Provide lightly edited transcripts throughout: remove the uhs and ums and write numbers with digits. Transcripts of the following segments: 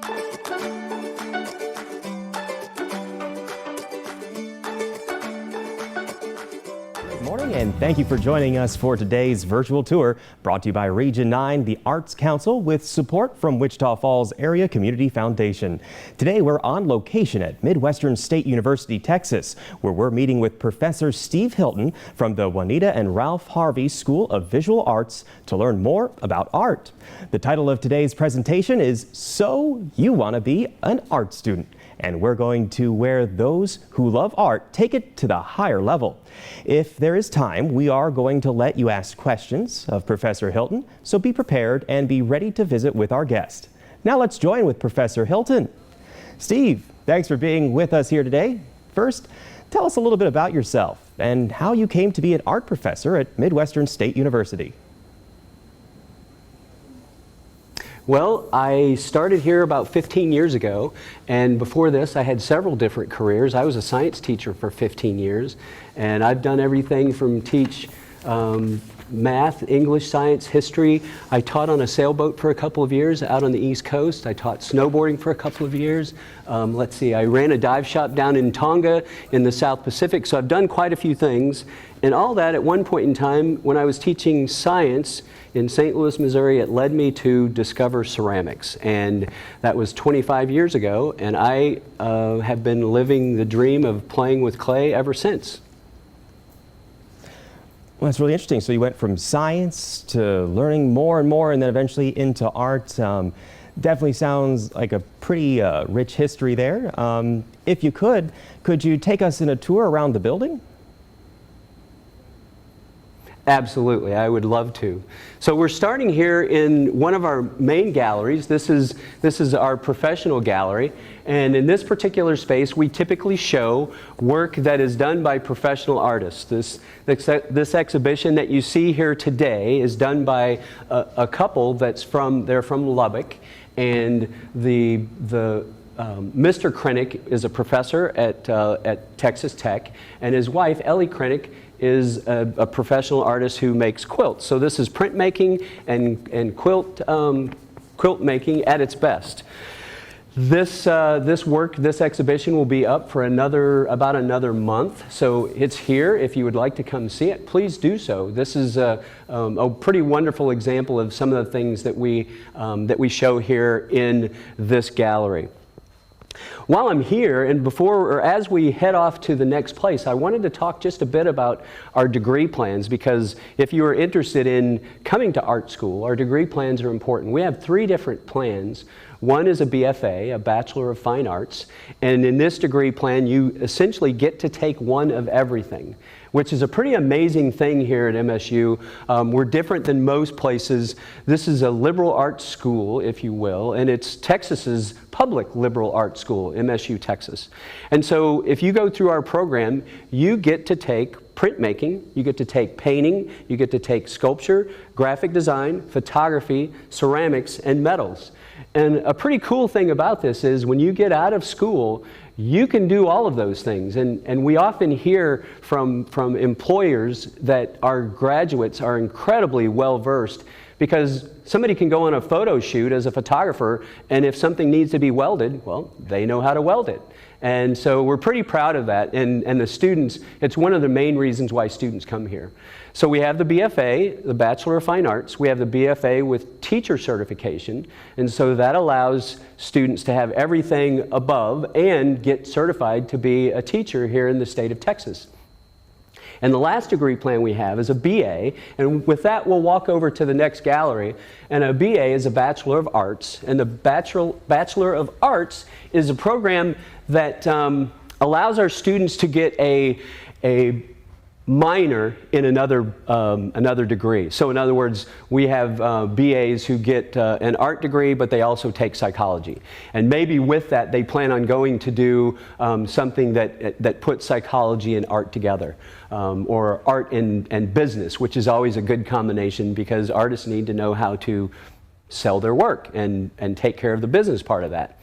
Good morning, and thank you for joining us for today's virtual tour, brought to you by Region 9, the Arts Council, with support from Wichita Falls Area Community Foundation. Today, we're on location at Midwestern State University, Texas, where we're meeting with Professor Steve Hilton from the Juanita and Ralph Harvey School of Visual Arts to learn more about art. The title of today's presentation is So You Want to Be an Art Student, and we're going to where those who love art take it to the higher level. If there is time, we are going to let you ask questions of Professor Hilton, so be prepared and be ready to visit with our guest. Now let's join with Professor Hilton. Steve, thanks for being with us here today. First, tell us a little bit about yourself and how you came to be an art professor at Midwestern State University. Well, I started here about 15 years ago, and before this I had several different careers. I was a science teacher for 15 years, and I've done everything from teach math, English, science, history. I taught on a sailboat for a couple of years out on the East Coast. I taught snowboarding for a couple of years. I ran a dive shop down in Tonga in the South Pacific, so I've done quite a few things. And all that at one point in time, when I was teaching science in St. Louis, Missouri, it led me to discover ceramics. And that was 25 years ago, and I have been living the dream of playing with clay ever since. Well, that's really interesting. So you went from science to learning more and more, and then eventually into art. Definitely sounds like a pretty rich history there. If you could you take us in a tour around the building? Absolutely, I would love to. So we're starting here in one of our main galleries. This is our professional gallery, and in this particular space we typically show work that is done by professional artists. This exhibition that you see here today is done by a couple they're from Lubbock, and Mr. Krennick is a professor at Texas Tech, and his wife Ellie Krennick is a professional artist who makes quilts. So this is printmaking and quilt making at its best. This exhibition will be up for about another month. So it's here. If you would like to come see it, please do so. This is a pretty wonderful example of some of the things that we show here in this gallery. While I'm here, and as we head off to the next place, I wanted to talk just a bit about our degree plans, because if you are interested in coming to art school, our degree plans are important. We have 3 different plans. One is a BFA, a Bachelor of Fine Arts, and in this degree plan you essentially get to take one of everything, which is a pretty amazing thing here at MSU. We're different than most places. This is a liberal arts school, if you will, and it's Texas's public liberal arts school, MSU Texas. And so if you go through our program, you get to take printmaking, you get to take painting, you get to take sculpture, graphic design, photography, ceramics, and metals. And a pretty cool thing about this is when you get out of school, you can do all of those things. And we often hear from employers that our graduates are incredibly well versed, because somebody can go on a photo shoot as a photographer, and if something needs to be welded, well, they know how to weld it. And so we're pretty proud of that, and the students, it's one of the main reasons why students come here. So we have the BFA, the Bachelor of Fine Arts, we have the BFA with teacher certification, and so that allows students to have everything above and get certified to be a teacher here in the state of Texas. And the last degree plan we have is a BA, and with that we'll walk over to the next gallery. And a BA is a Bachelor of Arts, and the Bachelor of Arts is a program that allows our students to get a minor in another degree. So in other words, we have BAs who get an art degree, but they also take psychology. And maybe with that, they plan on going to do something that puts psychology and art together, or art and business, which is always a good combination, because artists need to know how to sell their work and take care of the business part of that.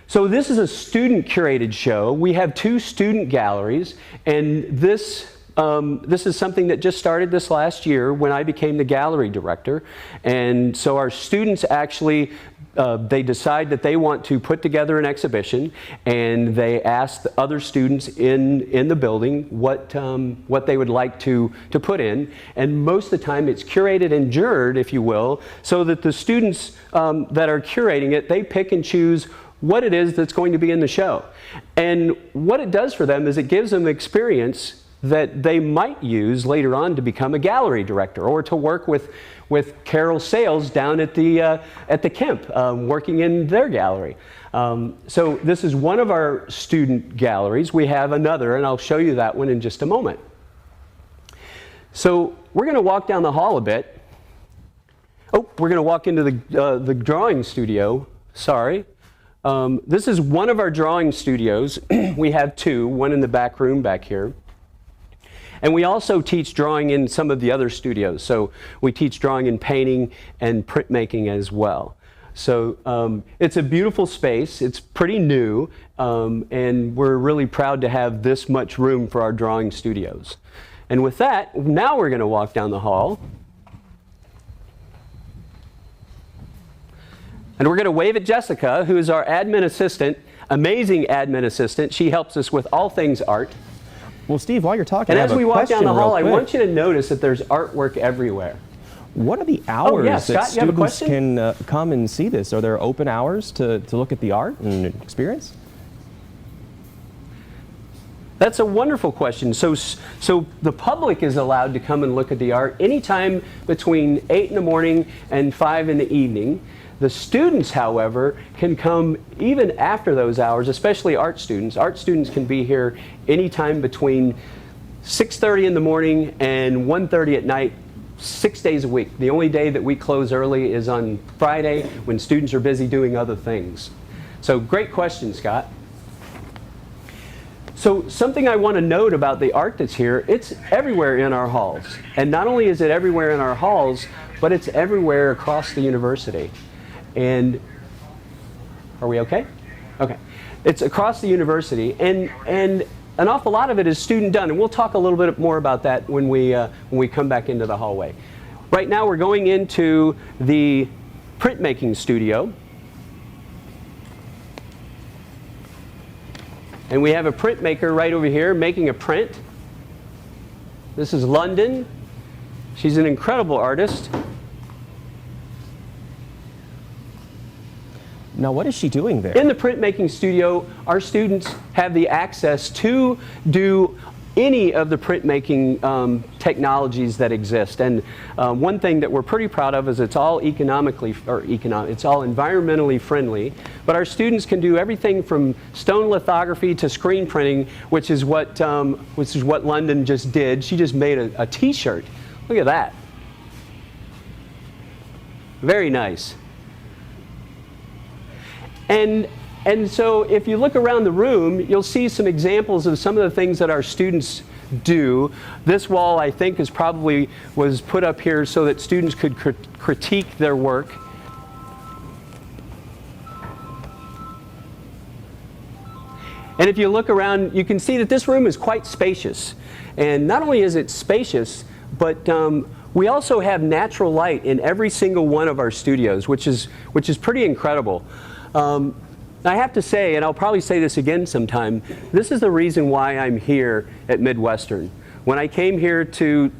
So this is a student-curated show. We have 2 student galleries, and this is something that just started this last year when I became the gallery director. And so our students actually they decide that they want to put together an exhibition, and they ask the other students in the building what they would like to put in. And most of the time it's curated and juried, if you will, so that the students that are curating it, they pick and choose what it is that's going to be in the show. And what it does for them is it gives them experience that they might use later on to become a gallery director, or to work with Carol Sales down at the Kemp, working in their gallery. So this is one of our student galleries. We have another, and I'll show you that one in just a moment. So we're going to walk down the hall a bit. Oh, we're going to walk into the drawing studio. Sorry. This is one of our drawing studios. We have two, one in the back room back here. And we also teach drawing in some of the other studios. So we teach drawing and painting and printmaking as well. So it's a beautiful space. It's pretty new. And we're really proud to have this much room for our drawing studios. And with that, now we're going to walk down the hall. And we're going to wave at Jessica, who is our admin assistant, amazing admin assistant. She helps us with all things art. Well, Steve, while you're talking, and I have as we a walk down the hall, I quick. want you to notice that there's artwork everywhere. What are the hours yeah, Scott, that you have a students question? can come and see this? Are there open hours to look at the art and experience? That's a wonderful question. So the public is allowed to come and look at the art anytime between 8 in the morning and 5 in the evening. The students, however, can come even after those hours, especially art students. Art students can be here anytime between 6:30 in the morning and 1:30 at night, 6 days a week. The only day that we close early is on Friday, when students are busy doing other things. So great question, Scott. So something I want to note about the art that's here, it's everywhere in our halls. And not only is it everywhere in our halls, but it's everywhere across the university. And are we okay? Okay. It's across the university, and an awful lot of it is student done, and we'll talk a little bit more about that when we come back into the hallway. Right now we're going into the printmaking studio. And we have a printmaker right over here making a print. This is London. She's an incredible artist. Now, what is she doing there? In the printmaking studio, our students have the access to do any of the printmaking technologies that exist. And one thing that we're pretty proud of is it's all it's all environmentally friendly. But our students can do everything from stone lithography to screen printing, which is what London just did. She just made a T-shirt. Look at that. Very nice. And so if you look around the room, you'll see some examples of some of the things that our students do. This wall, I think, was put up here so that students could critique their work. And if you look around, you can see that this room is quite spacious. And not only is it spacious, but we also have natural light in every single one of our studios, which is pretty incredible. I have to say, and I'll probably say this again sometime, this is the reason why I'm here at Midwestern. When I came here to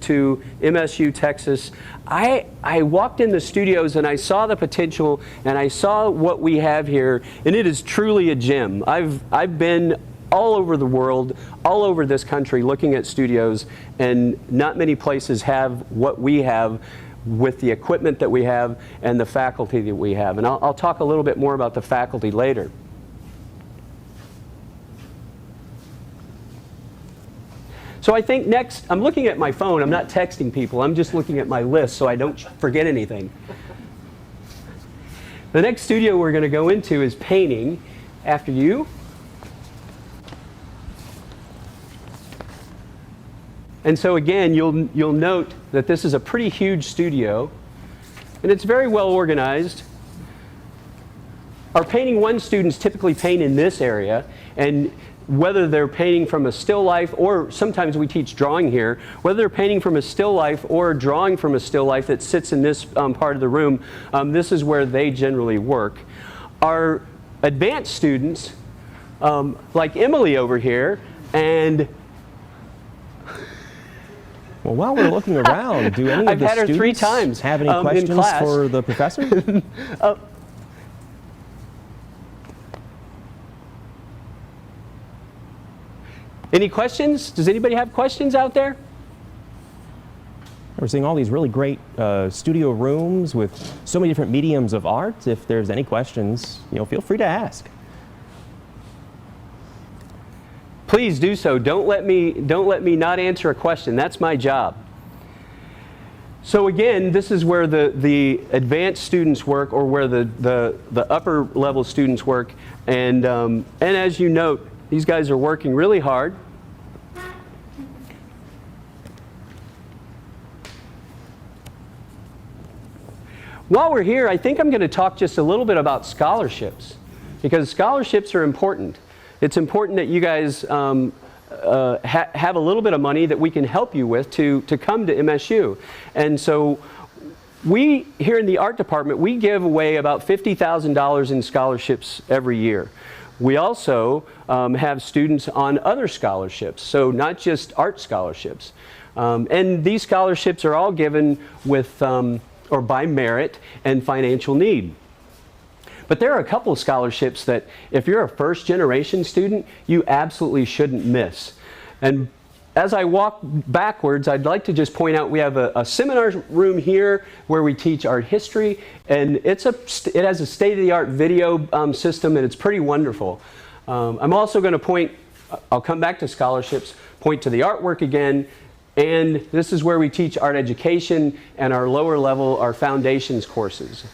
MSU, Texas, I walked in the studios and I saw the potential and I saw what we have here, and it is truly a gem. I've been all over the world, all over this country looking at studios, and not many places have what we have with the equipment that we have and the faculty that we have. And I'll talk a little bit more about the faculty later. So I think next, I'm looking at my phone, I'm not texting people, I'm just looking at my list so I don't forget anything. The next studio we're going to go into is painting. After you. And so again, you'll note that this is a pretty huge studio, and it's very well organized. our painting one students typically paint in this area, and whether they're painting from a still life, or sometimes we teach drawing here, whether they're painting from a still life or drawing from a still life that sits in this part of the room, this is where they generally work. Our advanced students, like Emily over here, and well, while we're looking around, do any I've of the had her 3 students times, have any in questions class. for the professor? Any questions? Does anybody have questions out there? We're seeing all these really great studio rooms with so many different mediums of art. If there's any questions, feel free to ask. Please do so. Don't let me not answer a question. That's my job. So again, this is where the advanced students work, or where the upper level students work, and as you note, these guys are working really hard. While we're here, I think I'm going to talk just a little bit about scholarships, because scholarships are important. It's important that you guys have a little bit of money that we can help you with to come to MSU. And so we, here in the art department, we give away about $50,000 in scholarships every year. We also have students on other scholarships, so not just art scholarships. And these scholarships are all given with or by merit and financial need. But there are a couple of scholarships that, if you're a first-generation student, you absolutely shouldn't miss. And as I walk backwards, I'd like to just point out we have a seminar room here where we teach art history, and it has a state-of-the-art video system, and it's pretty wonderful. I'm also going to I'll come back to scholarships, point to the artwork again, and this is where we teach art education and our lower level, our foundations courses.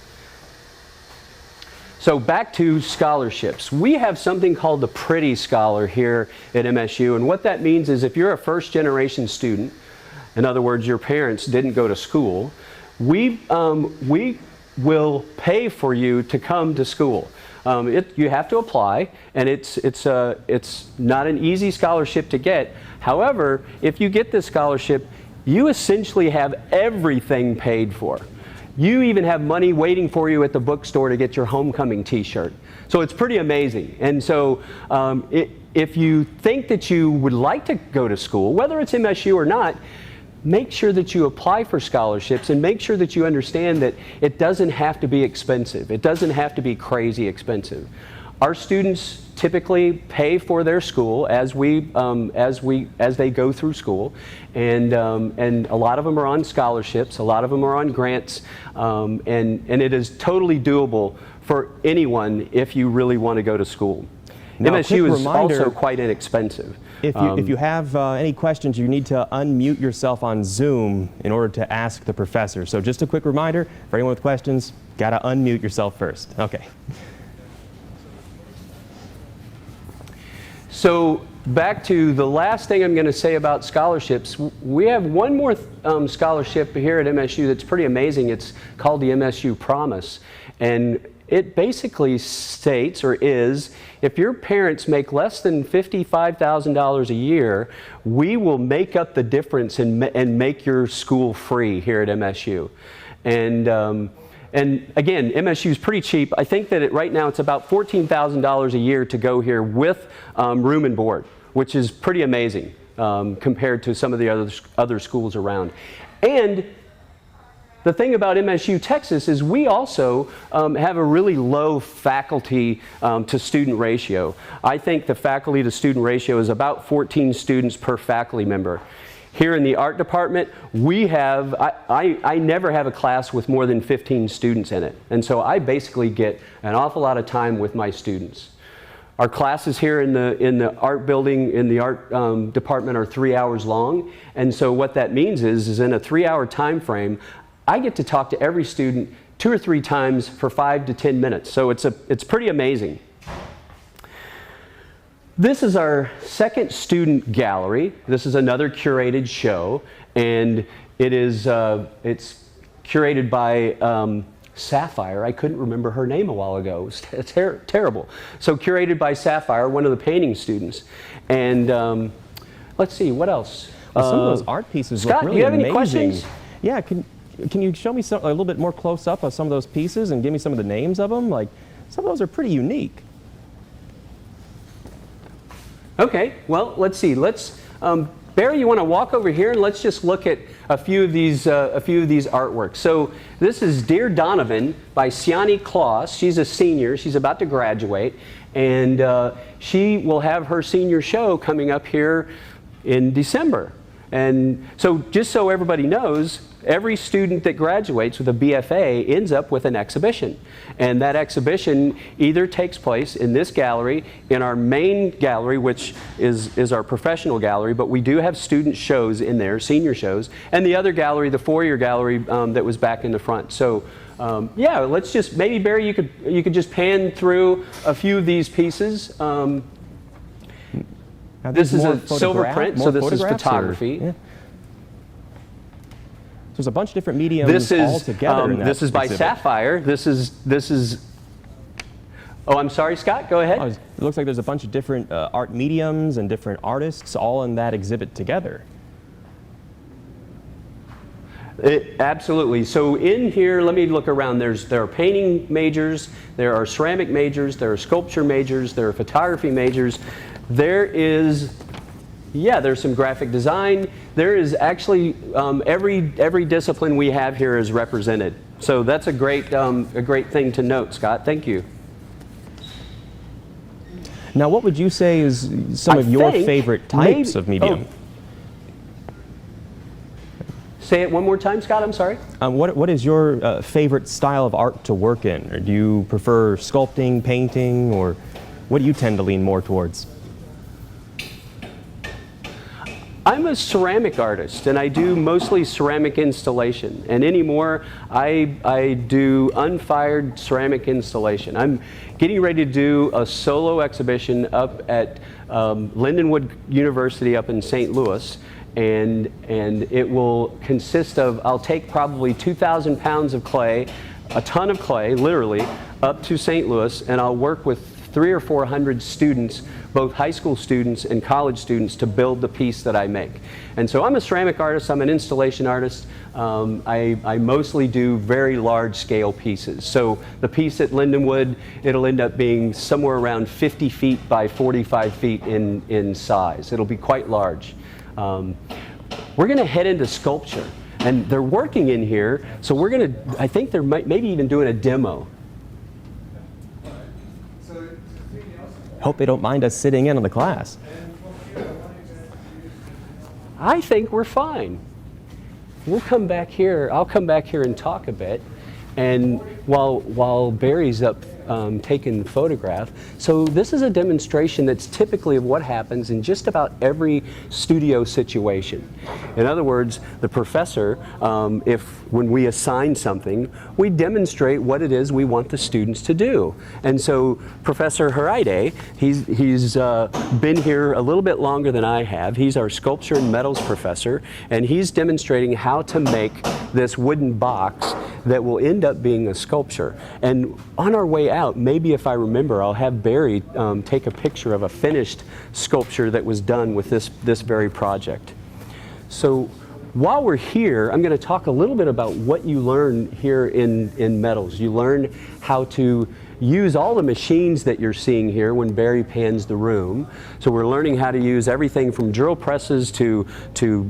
So back to scholarships. We have something called the Pretty Scholar here at MSU, and what that means is if you're a first-generation student, in other words, your parents didn't go to school, we will pay for you to come to school. You have to apply, and it's not an easy scholarship to get. However, if you get this scholarship, you essentially have everything paid for. You even have money waiting for you at the bookstore to get your homecoming t-shirt. So it's pretty amazing. And so if you think that you would like to go to school, whether it's MSU or not, make sure that you apply for scholarships, and make sure that you understand that it doesn't have to be expensive. It doesn't have to be crazy expensive. Our students typically pay for their school as they go through school, and a lot of them are on scholarships, a lot of them are on grants, and it is totally doable for anyone if you really want to go to school. Now, MSU is also quite inexpensive. If you have any questions, you need to unmute yourself on Zoom in order to ask the professor. So just a quick reminder, for anyone with questions, got to unmute yourself first. Okay. So back to the last thing I'm going to say about scholarships. We have one more scholarship here at MSU that's pretty amazing. It's called the Msu Promise. And it basically states, or is, if your parents make less than $55,000 a year, we will make up the difference and make your school free here at MSU. And again, MSU is pretty cheap. I think that right now it's about $14,000 a year to go here with room and board, which is pretty amazing compared to some of the other schools around. And the thing about MSU Texas is we also have a really low faculty to student ratio. I think the faculty to student ratio is about 14 students per faculty member. Here in the art department, we have, I never have a class with more than 15 students in it. And so I basically get an awful lot of time with my students. Our classes here in the art building, in the art department, are 3 hours long. And so what that means is in a 3-hour time frame, I get to talk to every student 2 or 3 times for 5 to 10 minutes. So it's pretty amazing. This is our second student gallery. This is another curated show, and it's curated by Sapphire. I couldn't remember her name a while ago. It was terrible. So curated by Sapphire, one of the painting students. And let's see, what else? Well, some of those art pieces Scott, look really do you have any amazing. questions? Yeah, can you show me a little bit more close up of some of those pieces and give me some of the names of them? Like, some of those are pretty unique. Okay, well, let's see. Barry, you want to walk over here and let's just look at a few of these artworks. So this is Dear Donovan by Siani Kloss. She's a senior. She's about to graduate, and she will have her senior show coming up here in December. And so just so everybody knows, every student that graduates with a BFA ends up with an exhibition. And that exhibition either takes place in this gallery, in our main gallery, which is our professional gallery, but we do have student shows in there, senior shows, and the other gallery, the four-year gallery that was back in the front. So yeah, let's just, maybe Barry, you could just pan through a few of these pieces. This is a silver print, so this is photography. Yeah. There's a bunch of different mediums all together. This is by Sapphire. This is. Oh, I'm sorry, Scott. Go ahead. It looks like there's a bunch of different art mediums and different artists all in that exhibit together. Absolutely. So in here, let me look around. There are painting majors, there are ceramic majors, there are sculpture majors, there are photography majors. There is, yeah, there's some graphic design. There is actually every discipline we have here is represented. So that's a great thing to note, Scott. Thank you. Now, what would you say is some of your favorite types of medium? Oh. Say it one more time, Scott. I'm sorry. What is your favorite style of art to work in? Or do you prefer sculpting, painting, or what do you tend to lean more towards? I'm a ceramic artist, and I do mostly ceramic installation. And anymore, I do unfired ceramic installation. I'm getting ready to do a solo exhibition up at Lindenwood University up in St. Louis. And it will consist of, I'll take probably 2,000 pounds of clay, a ton of clay, literally, up to St. Louis, and I'll work with 300 or 400 students, both high school students and college students, to build the piece that I make. And so I'm a ceramic artist, I'm an installation artist. I mostly do very large scale pieces. So the piece at Lindenwood, it'll end up being somewhere around 50 feet by 45 feet in size. It'll be quite large. We're going to head into sculpture, and they're working in here, so we're going to, I think they're maybe even doing a demo. Hope they don't mind us sitting in on the class. I think we're fine. We'll come back here, I'll come back here and talk a bit, and while Barry's up taking the photograph. So this is a demonstration that's typically of what happens in just about every studio situation. In other words, the professor, when we assign something, we demonstrate what it is we want the students to do. And so Professor Haraide, he's been here a little bit longer than I have. He's our sculpture and metals professor, and he's demonstrating how to make this wooden box that will end up being a sculpture. And on our way out, maybe if I remember, I'll have Barry take a picture of a finished sculpture that was done with this very project. So while we're here, I'm going to talk a little bit about what you learn here in metals. You learn how to use all the machines that you're seeing here when Barry pans the room. So we're learning how to use everything from drill presses to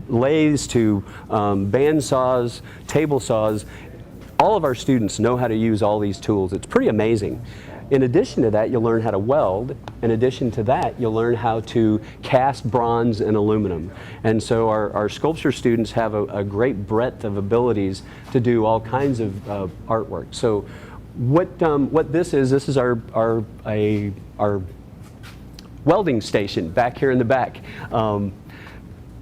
lathes to band saws, table saws. All of our students know how to use all these tools. It's pretty amazing. In addition to that, you'll learn how to weld. In addition to that, you'll learn how to cast bronze and aluminum. And so our sculpture students have a great breadth of abilities to do all kinds of artwork. So what this is our welding station back here in the back.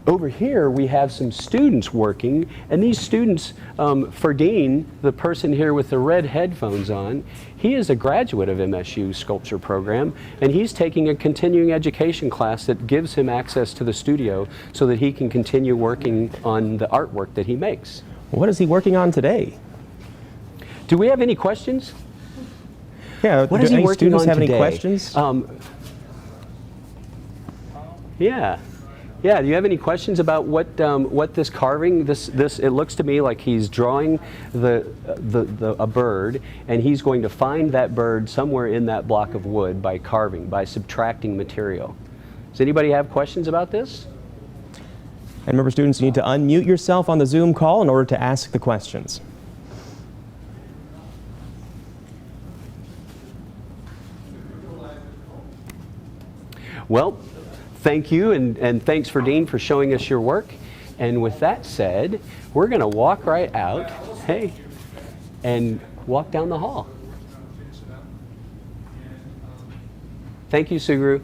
Over here we have some students working, and these students, Ferdine, the person here with the red headphones on, he is a graduate of MSU sculpture program, and he's taking a continuing education class that gives him access to the studio so that he can continue working on the artwork that he makes. What is he working on today? Do we have any questions? Yeah, What do is he any working students on have today? any questions? Yeah. Yeah, do you have any questions about what this carving, this it looks to me like he's drawing a bird, and he's going to find that bird somewhere in that block of wood by carving, by subtracting material. Does anybody have questions about this? And remember, students, you need to unmute yourself on the Zoom call in order to ask the questions. Well, thank you, and thanks for Dean for showing us your work. And with that said, we're going to walk right out, hey, and walk down the hall. Thank you, Suguru.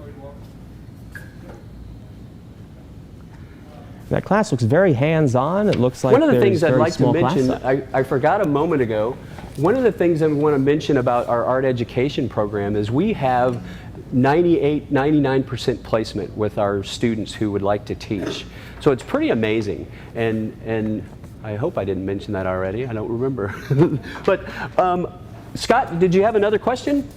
That class looks very hands-on. It looks like one of the there's things I'd very like to small class mention, size. I forgot a moment ago, one of the things I want to mention about our art education program is we have 99% placement with our students who would like to teach. So it's pretty amazing. And I hope I didn't mention that already. I don't remember. But Scott, did you have another question?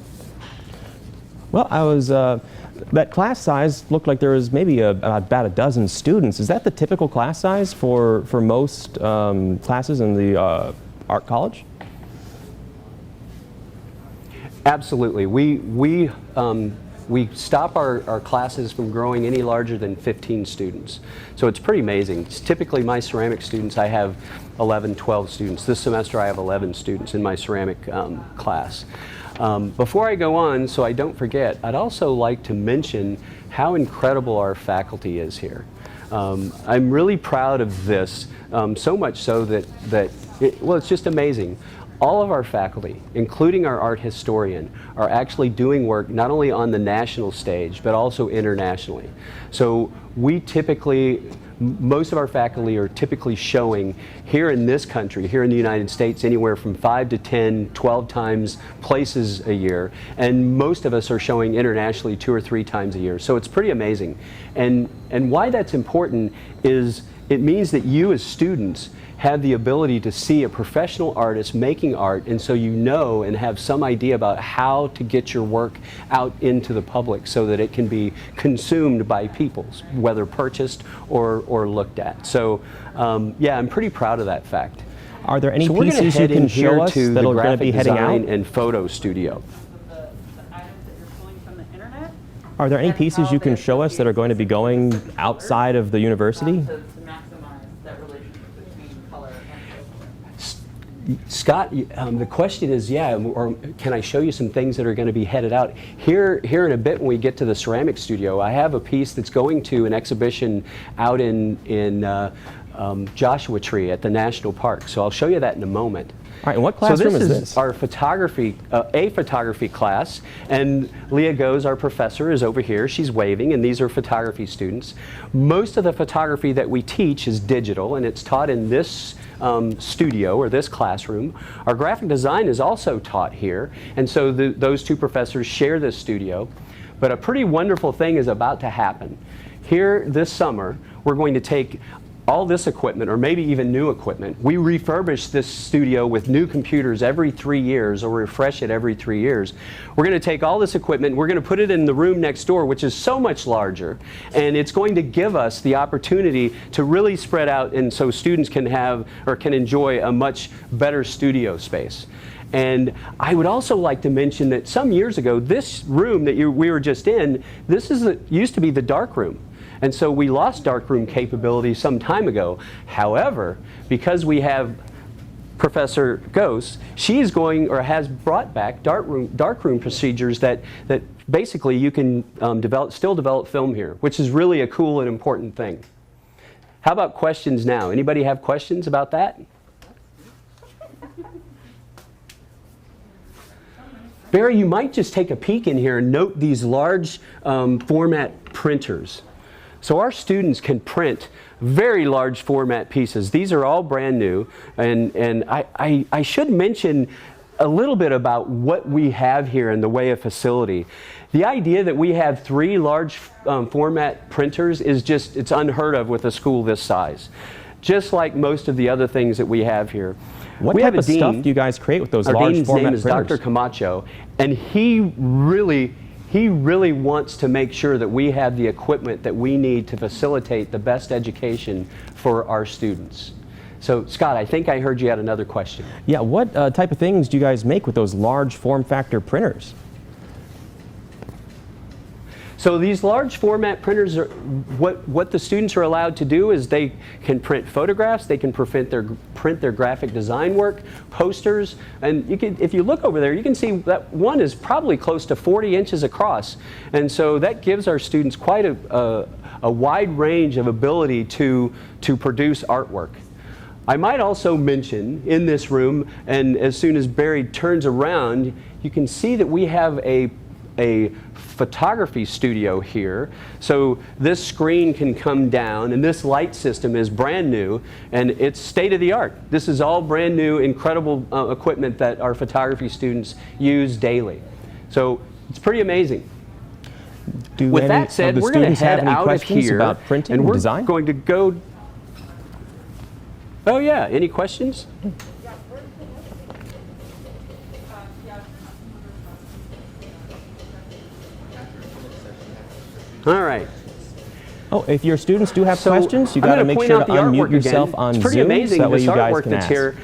Well, I was, that class size looked like there was maybe about a dozen students. Is that the typical class size for most classes in the art college? Absolutely. We stop our classes from growing any larger than 15 students. So it's pretty amazing. It's typically my ceramic students, I have 11, 12 students. This semester I have 11 students in my ceramic class. Before I go on, so I don't forget, I'd also like to mention how incredible our faculty is here. I'm really proud of this, so much so that it's just amazing. All of our faculty, including our art historian, are actually doing work not only on the national stage, but also internationally. So we typically, most of our faculty are typically showing here in this country, here in the United States, anywhere from 5 to 10, 12 times places a year. And most of us are showing internationally 2 or 3 times a year. So it's pretty amazing. And why that's important is it means that you as students have the ability to see a professional artist making art, and so you know and have some idea about how to get your work out into the public so that it can be consumed by people, whether purchased or looked at. So yeah, I'm pretty proud of that fact. Are there any so pieces you can show us that are going to be heading out? And photo studio. The items that you're pulling from the internet. Are there any pieces you can show us that are going to be going outside of the university? To maximize that relationship between color and physical. Scott, the question is, yeah, or can I show you some things that are going to be headed out? Here in a bit when we get to the ceramic studio, I have a piece that's going to an exhibition out in Joshua Tree at the National Park. So I'll show you that in a moment. All right, and what classroom so is this? this? Our photography, a photography class, and Leah Goes, our professor, is over here. She's waving, and these are photography students. Most of the photography that we teach is digital, and it's taught in this studio or this classroom. Our graphic design is also taught here, and so those two professors share this studio. But a pretty wonderful thing is about to happen. Here this summer, we're going to take all this equipment, or maybe even new equipment. We refurbish this studio with new computers every 3 years, or refresh it every 3 years. We're going to take all this equipment, we're going to put it in the room next door, which is so much larger, and it's going to give us the opportunity to really spread out, and so students can have, or can enjoy a much better studio space. And I would also like to mention that some years ago, this room that we were just in, this used to be the dark room. And so we lost darkroom capability some time ago. However, because we have Professor Ghost, she is going, or has brought back darkroom procedures that basically you can still develop film here, which is really a cool and important thing. How about questions now? Anybody have questions about that? Barry, you might just take a peek in here and note these large format printers. So our students can print very large format pieces. These are all brand new, and I should mention a little bit about what we have here in the way of facility. The idea that we have 3 large format printers is just, it's unheard of with a school this size. just like most of the other things that we have here. What we type have of stuff do you guys create with those Our large dean's format name is printers? Dr. Camacho, and he really wants to make sure that we have the equipment that we need to facilitate the best education for our students. So, Scott, I think I heard you had another question. Yeah, what type of things do you guys make with those large form factor printers? So these large format printers are what the students are allowed to do is they can print photographs, they can print their graphic design work, posters, and you can, if you look over there, you can see that one is probably close to 40 inches across, and so that gives our students quite a wide range of ability to produce artwork. I might also mention in this room, and as soon as Barry turns around, you can see that we have a photography studio here. So this screen can come down, and this light system is brand new, and it's state-of-the-art. This is all brand new, incredible equipment that our photography students use daily. So it's pretty amazing. With that said, we're going to head out of here, about printing and we're design? going to go. Oh yeah, any questions? All right. Oh, if your students do have questions, you got to make sure to unmute yourself on Zoom. It's pretty amazing, so that way this you guys artwork can that's ask. here,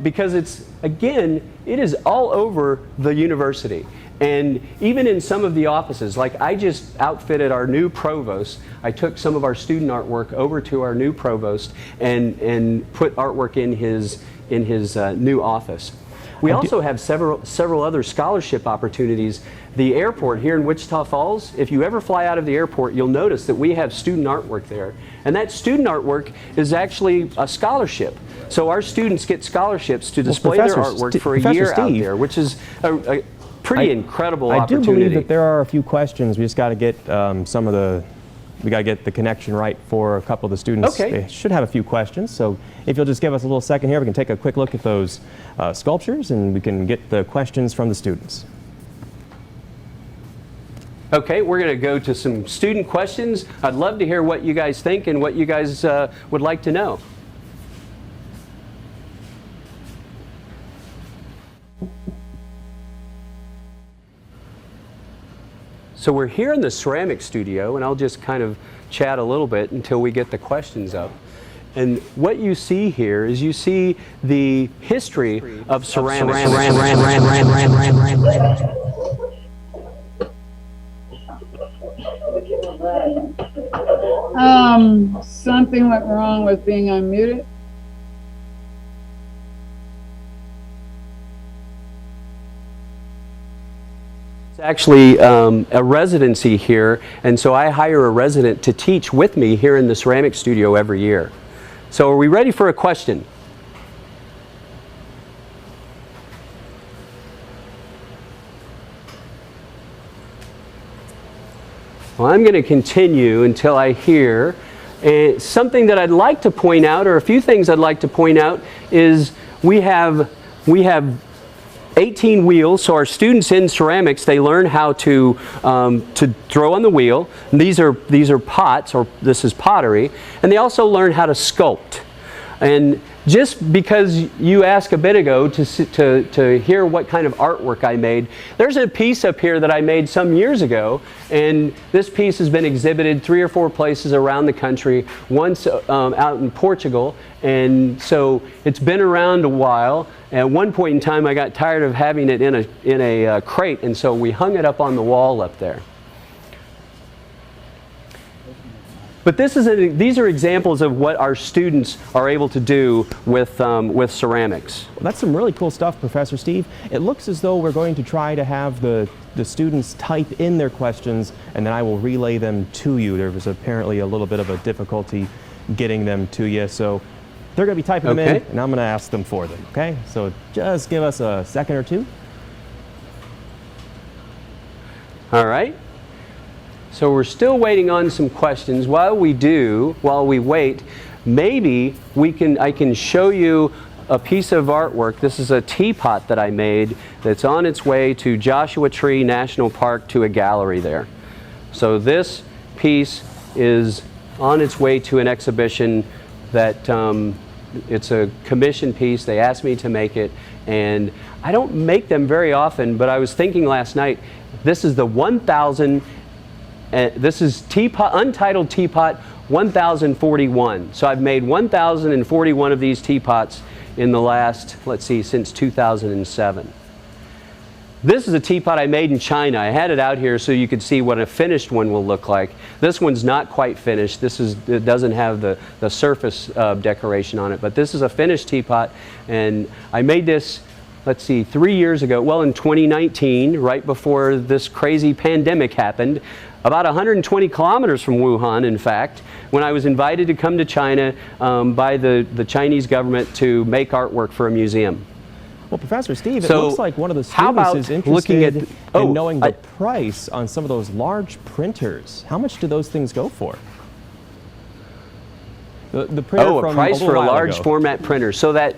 because it's, again, it is all over the university. And even in some of the offices, like I just outfitted our new provost. I took some of our student artwork over to our new provost and put artwork in his new office. We also have several other scholarship opportunities. The airport here in Wichita Falls, if you ever fly out of the airport, you'll notice that we have student artwork there. And that student artwork is actually a scholarship. So our students get scholarships to display their artwork for a year out there, which is a pretty incredible opportunity. I do believe that there are a few questions. We just got to get we got to get the connection right for a couple of the students. Okay. They should have a few questions. So if you'll just give us a little second here, we can take a quick look at those sculptures and we can get the questions from the students. Okay, we're going to go to some student questions. I'd love to hear what you guys think and what you guys would like to know. So we're here in the ceramic studio, and I'll just kind of chat a little bit until we get the questions up. And what you see here is you see the history of ceramics. Something went wrong with being unmuted. It's actually a residency here, and so I hire a resident to teach with me here in the ceramic studio every year. So are we ready for a question? Well, I'm going to continue until I hear. Something that I'd like to point out, or a few things I'd like to point out, is we have 18 wheels. So our students in ceramics, they learn how to throw on the wheel. And these are pots, or this is pottery, and they also learn how to sculpt. And just because you asked a bit ago to hear what kind of artwork I made, there's a piece up here that I made some years ago, and this piece has been exhibited 3 or 4 places around the country, once out in Portugal, and so it's been around a while. At one point in time I got tired of having it in a crate, and so we hung it up on the wall up there. But these are examples of what our students are able to do with ceramics. Well, that's some really cool stuff, Professor Steve. It looks as though we're going to try to have the students type in their questions, and then I will relay them to you. There was apparently a little bit of a difficulty getting them to you, so they're going to be typing them in, and I'm going to ask them for them, okay? So just give us a second or two. All right. So we're still waiting on some questions. While we wait, maybe I can show you a piece of artwork. This is a teapot that I made that's on its way to Joshua Tree National Park to a gallery there. So this piece is on its way to an exhibition that it's a commission piece. They asked me to make it, and I don't make them very often, but I was thinking last night, this is the 1,000, this is teapot, Untitled Teapot 1041. So I've made 1,041 of these teapots in the last, let's see, since 2007. This is a teapot I made in China. I had it out here so you could see what a finished one will look like. This one's not quite finished. It doesn't have the surface decoration on it, but this is a finished teapot, and I made this, let's see, 3 years ago, well, in 2019, right before this crazy pandemic happened, about 120 kilometers from Wuhan, in fact, when I was invited to come to China by the Chinese government to make artwork for a museum. Well, Professor Steve, it So, looks like one of the how about students is looking interested at- in knowing the price on some of those large printers. How much do those things go for? The printer Oh, a from price for a little while large ago. format printer. So that,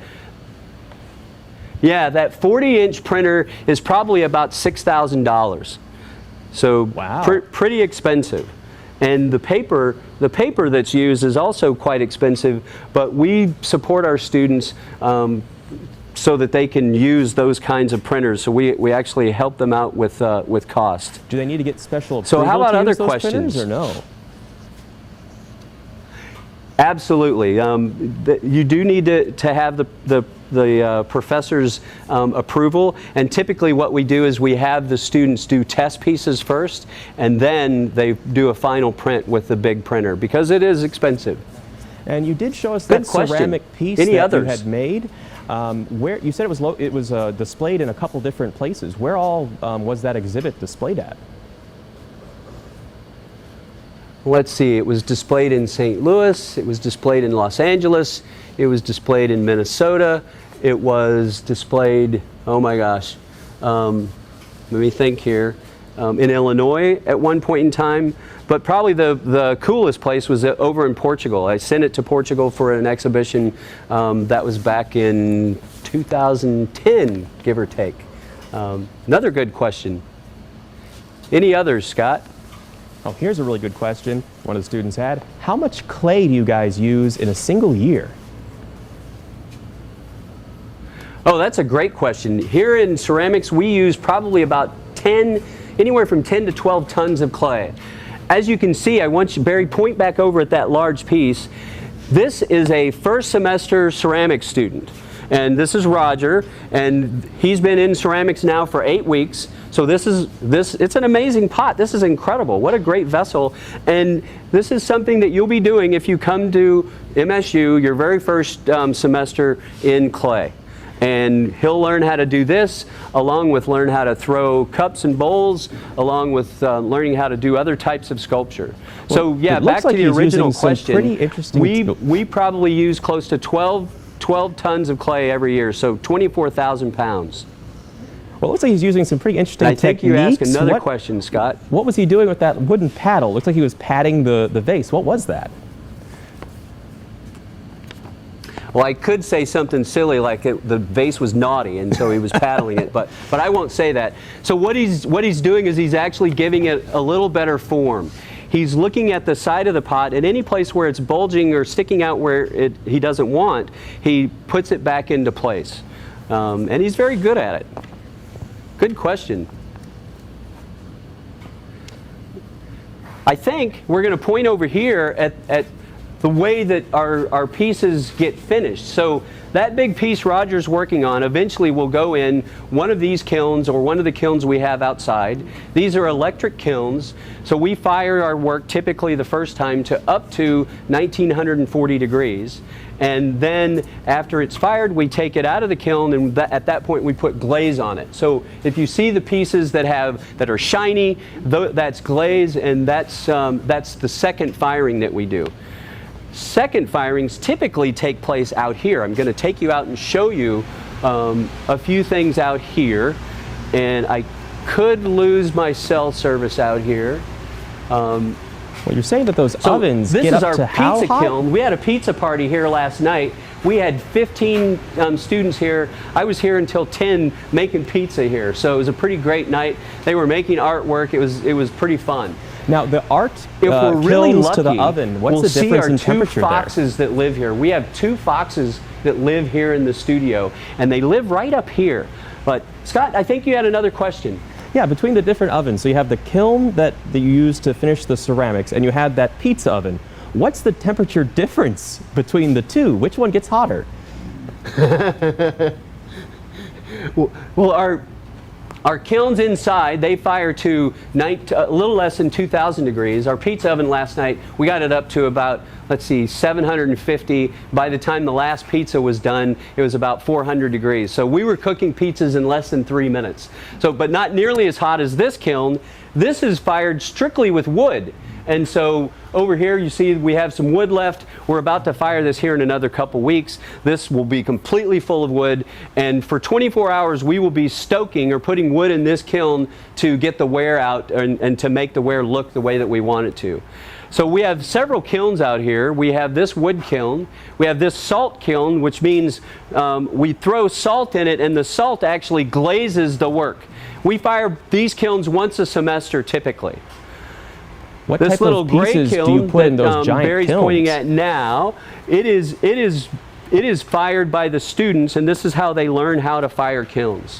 yeah, that 40-inch printer is probably about $6,000. So Wow. pretty expensive. And the paper that's used is also quite expensive, but we support our students so that they can use those kinds of printers. So we actually help them out with cost. Do they need to get special So approval how about to other use those questions? printers or no? Absolutely. You do need to have the professor's approval, and typically what we do is we have the students do test pieces first, and then they do a final print with the big printer, because it is expensive. And you did show us Good that question. ceramic piece Any that others? you had made. Where you said it was displayed in a couple different places. Where all was that exhibit displayed at? Let's see, it was displayed in St. Louis, it was displayed in Los Angeles, it was displayed in Minnesota, it was displayed, oh my gosh, let me think here, in Illinois at one point in time, but probably the coolest place was over in Portugal. I sent it to Portugal for an exhibition that was back in 2010, give or take. Another good question. Any others, Scott? Oh, here's a really good question one of the students had. How much clay do you guys use in a single year? Oh, that's a great question. Here in ceramics, we use probably about anywhere from 10 to 12 tons of clay. As you can see, I want you, Barry, point back over at that large piece. This is a first semester ceramics student. And this is Roger, and he's been in ceramics now for 8 weeks. So it's an amazing pot. This is incredible. What a great vessel. And this is something that you'll be doing if you come to MSU your very first semester in clay. And he'll learn how to do this, along with learn how to throw cups and bowls, along with learning how to do other types of sculpture. So yeah, it looks back like to the he's original using some question. pretty interesting We probably use close to 12 tons of clay every year, so 24,000 pounds. Well, it looks like he's using some pretty interesting And I think you techniques. asked another What- question, Scott. What was he doing with that wooden paddle? Looks like he was patting the vase. What was that? Well, I could say something silly like the vase was naughty, and so he was paddling it, but I won't say that. So what he's doing is he's actually giving it a little better form. He's looking at the side of the pot, and any place where it's bulging or sticking out where he doesn't want, he puts it back into place. And he's very good at it. Good question. I think we're going to point over here at the way that our pieces get finished. So that big piece Roger's working on eventually will go in one of these kilns or one of the kilns we have outside. These are electric kilns, so we fire our work typically the first time to up to 1940 degrees. And then after it's fired, we take it out of the kiln, and at that point we put glaze on it. So if you see the pieces that are shiny, that's glaze, and that's the second firing that we do. Second firings typically take place out here. I'm going to take you out and show you a few things out here, and I could lose my cell service out here. Well, you're saying that those So ovens this get is up our to how pizza hot? kiln. We had a pizza party here last night. We had 15 students here. I was here until 10 making pizza here, so it was a pretty great night. They were making artwork. It was pretty fun. Now, the art If we're really kilns lucky, to the oven, what's we'll the see difference our in two temperature there? foxes that live here. We have two foxes that live here in the studio, and they live right up here. But Scott, I think you had another question. Yeah, between the different ovens, so you have the kiln that you use to finish the ceramics, and you have that pizza oven. What's the temperature difference between the two? Which one gets hotter? Well, our kilns inside, they fire to a little less than 2,000 degrees. Our pizza oven last night, we got it up to about, let's see, 750. By the time the last pizza was done, it was about 400 degrees. So we were cooking pizzas in less than 3 minutes. So, but not nearly as hot as this kiln. This is fired strictly with wood. And so over here you see we have some wood left. We're about to fire this here in another couple weeks. This will be completely full of wood, and for 24 hours we will be stoking or putting wood in this kiln to get the wear out and to make the wear look the way that we want it to. So we have several kilns out here. We have this wood kiln. We have this salt kiln, which means we throw salt in it and the salt actually glazes the work. We fire these kilns once a semester typically. What This type little of gray pieces kiln do you put in those that giant Barry's kilns? pointing at now, it is fired by the students, and this is how they learn how to fire kilns.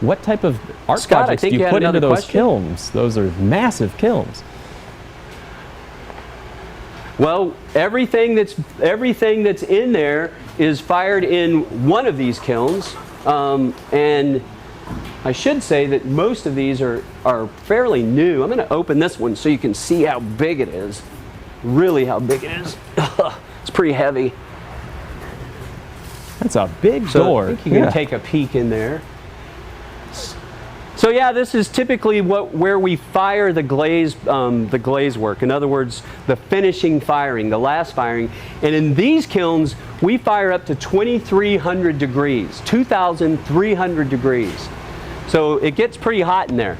What type of art Scott, I projects think do you you had put into another those question? kilns? Those are massive kilns. Well, everything that's in there is fired in one of these kilns, and I should say that most of these are fairly new. I'm going to open this one so you can see how big it is. Really how big it is. It's pretty heavy. That's a big So door. I think you can take a peek in there. So yeah, this is typically where we fire the glaze work. In other words, the finishing firing, the last firing. And in these kilns, we fire up to 2,300 degrees, 2,300 degrees. So it gets pretty hot in there.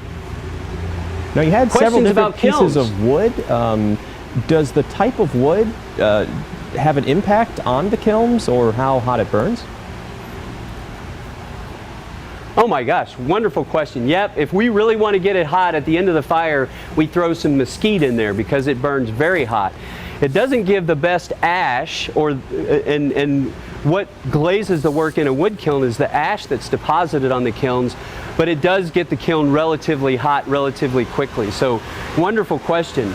Now you had several Questions different about pieces kilns? of wood. Does the type of wood have an impact on the kilns or how hot it burns? Oh my gosh, wonderful question. Yep, if we really want to get it hot at the end of the fire, we throw some mesquite in there because it burns very hot. It doesn't give the best ash, and what glazes the work in a wood kiln is the ash that's deposited on the kilns, but it does get the kiln relatively hot relatively quickly. So, wonderful question.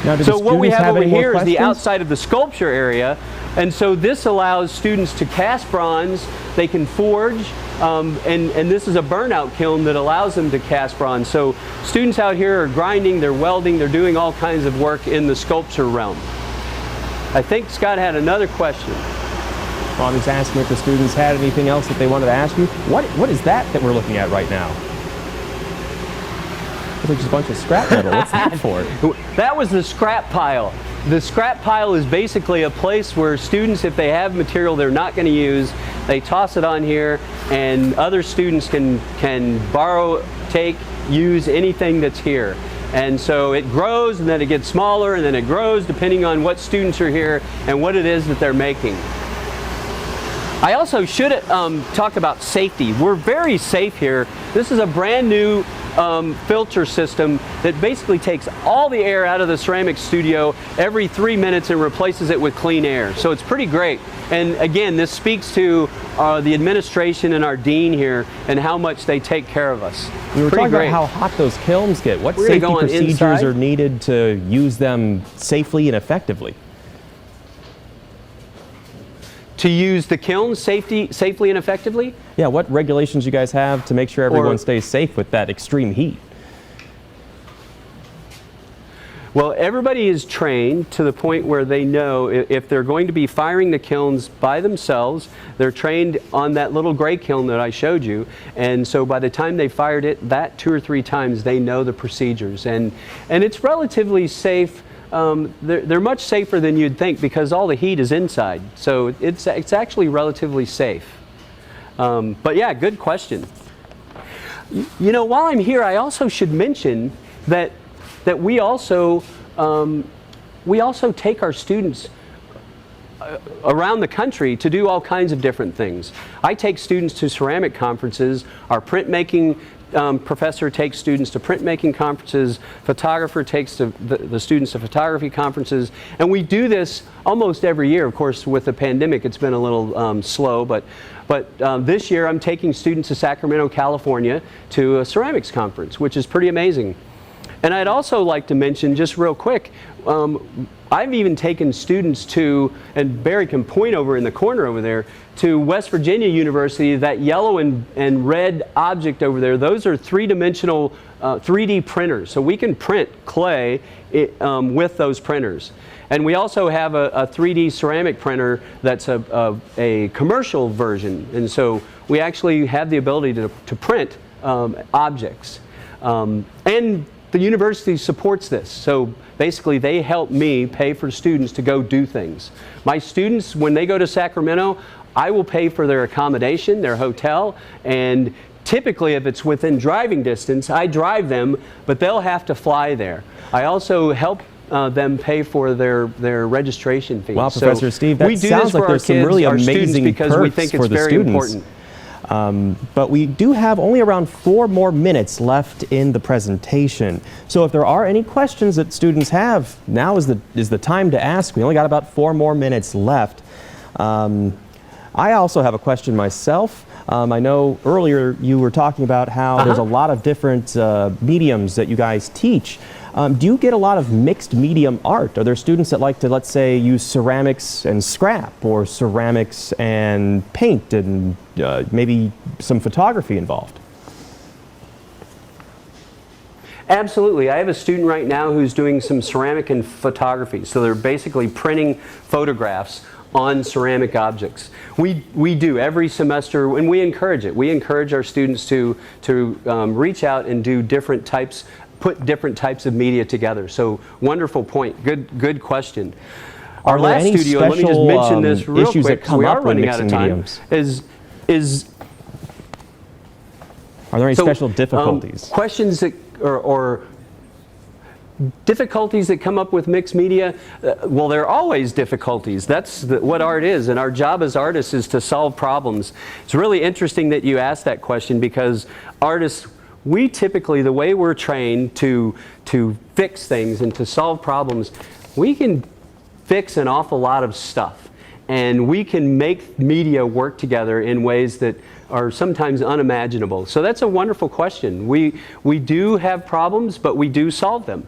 Now, do So the what we students have over any more here is the questions? outside of the sculpture area, and so this allows students to cast bronze, they can forge, and this is a burnout kiln that allows them to cast bronze. So students out here are grinding, they're welding, they're doing all kinds of work in the sculpture realm. I think Scott had another question. Well, I was asking if the students had anything else that they wanted to ask you. What is that we're looking at right now? It's like just a bunch of scrap metal. What's that for? That was the scrap pile. The scrap pile is basically a place where students, if they have material they're not going to use, they toss it on here, and other students can borrow, take, use anything that's here. And so it grows, and then it gets smaller, and then it grows depending on what students are here and what it is that they're making. I also should talk about safety. We're very safe here. This is a brand new filter system that basically takes all the air out of the ceramic studio every 3 minutes and replaces it with clean air. So it's pretty great. And again, this speaks to the administration and our dean here and how much they take care of us. We were Pretty talking great. about how hot those kilns get. What We're gonna safety go on procedures inside. are needed to use them safely and effectively? To use the kiln safely and effectively? Yeah, what regulations you guys have to make sure everyone stays safe with that extreme heat? Well, everybody is trained to the point where they know if they're going to be firing the kilns by themselves, they're trained on that little gray kiln that I showed you. And so by the time they fired it, that 2 or 3 times, they know the procedures. And it's relatively safe. They're much safer than you'd think because all the heat is inside. So it's actually relatively safe. But yeah, good question. You know, while I'm here, I also should mention that we also take our students around the country to do all kinds of different things. I take students to ceramic conferences. Our printmaking professor takes students to printmaking conferences, photographer takes the students to photography conferences, and we do this almost every year. Of course, with the pandemic, it's been a little slow, but this year I'm taking students to Sacramento, California to a ceramics conference, which is pretty amazing. And I'd also like to mention, just real quick, I've even taken students to, and Barry can point over in the corner over there, to West Virginia University. That yellow and red object over there, those are three-dimensional 3D printers. So we can print clay with those printers. And we also have a 3D ceramic printer that's a commercial version. And so we actually have the ability to print objects. And the university supports this. So basically they help me pay for students to go do things. My students, when they go to Sacramento, I will pay for their accommodation, their hotel, and typically if it's within driving distance, I drive them, but they'll have to fly there. I also help them pay for their registration fees. Wow, Professor Steve, that sounds like there's some really amazing perks we think it's for the very students. Important. But we do have only around 4 more minutes left in the presentation. So if there are any questions that students have, now is the time to ask. We only got about 4 more minutes left. I also have a question myself. I know earlier you were talking about how there's a lot of different mediums that you guys teach. Do you get a lot of mixed medium art? Are there students that like to, let's say, use ceramics and scrap, or ceramics and paint, and maybe some photography involved? Absolutely. I have a student right now who's doing some ceramic and photography. So they're basically printing photographs on ceramic objects. We do every semester, and we encourage it. We encourage our students to reach out and do different types, put different types of media together. So wonderful point. Good question. Our last studio, let me just mention this real quick, because we are running out of time, is are there any special difficulties? Questions that, or difficulties that come up with mixed media? Well, there are always difficulties. That's what art is, and our job as artists is to solve problems. It's really interesting that you asked that question, because artists, we typically, the way we're trained to fix things and to solve problems, we can fix an awful lot of stuff. And we can make media work together in ways that are sometimes unimaginable. So that's a wonderful question. We do have problems, but we do solve them.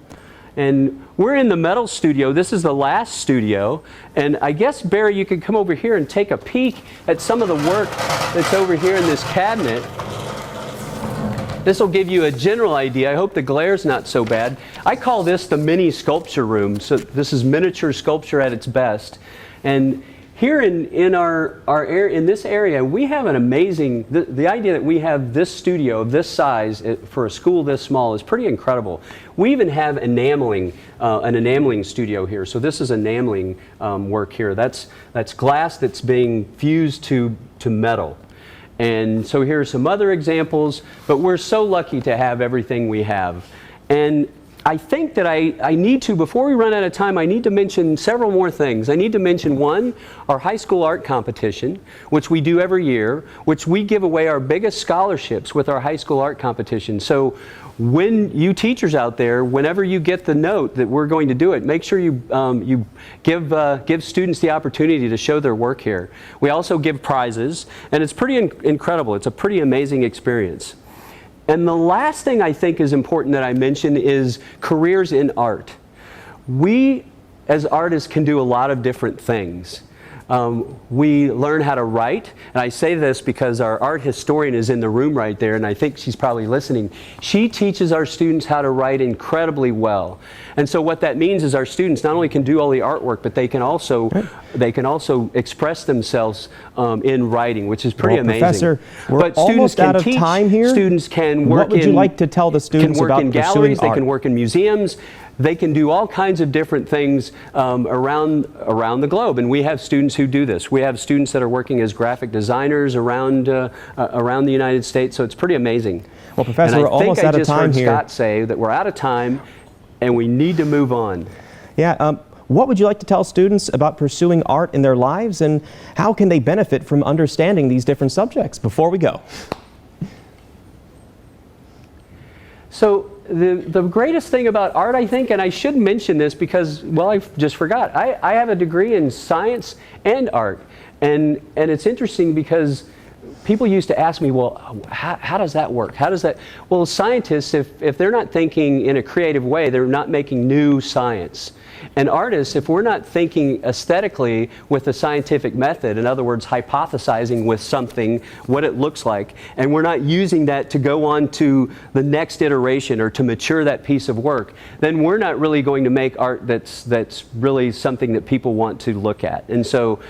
And we're in the metal studio. This is the last studio. And I guess, Barry, you could come over here and take a peek at some of the work that's over here in this cabinet. This will give you a general idea. I hope the glare's not so bad. I call this the mini sculpture room. So this is miniature sculpture at its best. And here in this area, we have an amazing, the idea that we have this studio of this size for a school this small is pretty incredible. We even have enameling, an enameling studio here. So this is enameling work here. That's glass that's being fused to metal. And so here are some other examples, but we're so lucky to have everything we have. And I think that I need to, before we run out of time, I need to mention several more things. I need to mention, one, our high school art competition, which we do every year, which we give away our biggest scholarships with our high school art competition. So when you teachers out there, whenever you get the note that we're going to do it, make sure you give students the opportunity to show their work here. We also give prizes, and it's pretty incredible. It's a pretty amazing experience. And the last thing I think is important that I mention is careers in art. We, as artists, can do a lot of different things. We learn how to write, and I say this because our art historian is in the room right there, and I think she's probably listening. She teaches our students how to write incredibly well. And so what that means is our students not only can do all the artwork, but they can also express themselves in writing, which is pretty amazing. Professor, we're almost out of time here. Students can work What would you like to tell the students about pursuing art? Can work in galleries, they can work in museums. They can do all kinds of different things around the globe, and we have students who do this. We have students that are working as graphic designers around the United States, so it's pretty amazing. Well, Professor, we're almost out of time here. I think I just heard Scott say that we're out of time, and we need to move on. Yeah. What would you like to tell students about pursuing art in their lives, and how can they benefit from understanding these different subjects before we go? So the greatest thing about art, I think, and I should mention this because, well, I just forgot. I have a degree in science and art. And it's interesting because people used to ask me, well, how does that work? How does that? Well, scientists, if they're not thinking in a creative way, they're not making new science. And artists, if we're not thinking aesthetically with a scientific method, in other words, hypothesizing with something, what it looks like, and we're not using that to go on to the next iteration or to mature that piece of work, then we're not really going to make art that's really something that people want to look at. And so,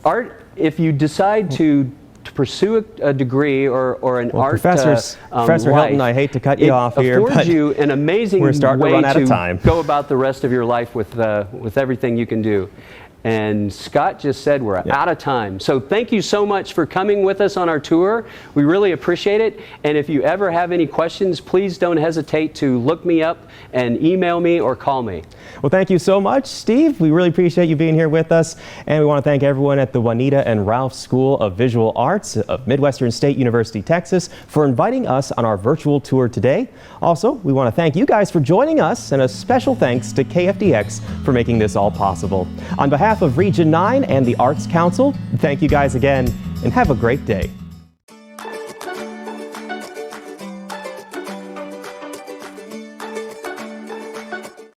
art, if you decide to pursue a degree or an art Professor Hilton, I hate to cut you off here, affords but you an amazing we're starting way to run out of to time. go about the rest of your life with everything you can do. And Scott just said we're out of time. So thank you so much for coming with us on our tour. We really appreciate it. And if you ever have any questions, please don't hesitate to look me up and email me or call me. Well, thank you so much, Steve. We really appreciate you being here with us. And we want to thank everyone at the Juanita and Ralph School of Visual Arts of Midwestern State University, Texas, for inviting us on our virtual tour today. Also, we want to thank you guys for joining us, and a special thanks to KFDX for making this all possible. On behalf of Region 9 and the Arts Council, thank you guys again, and have a great day.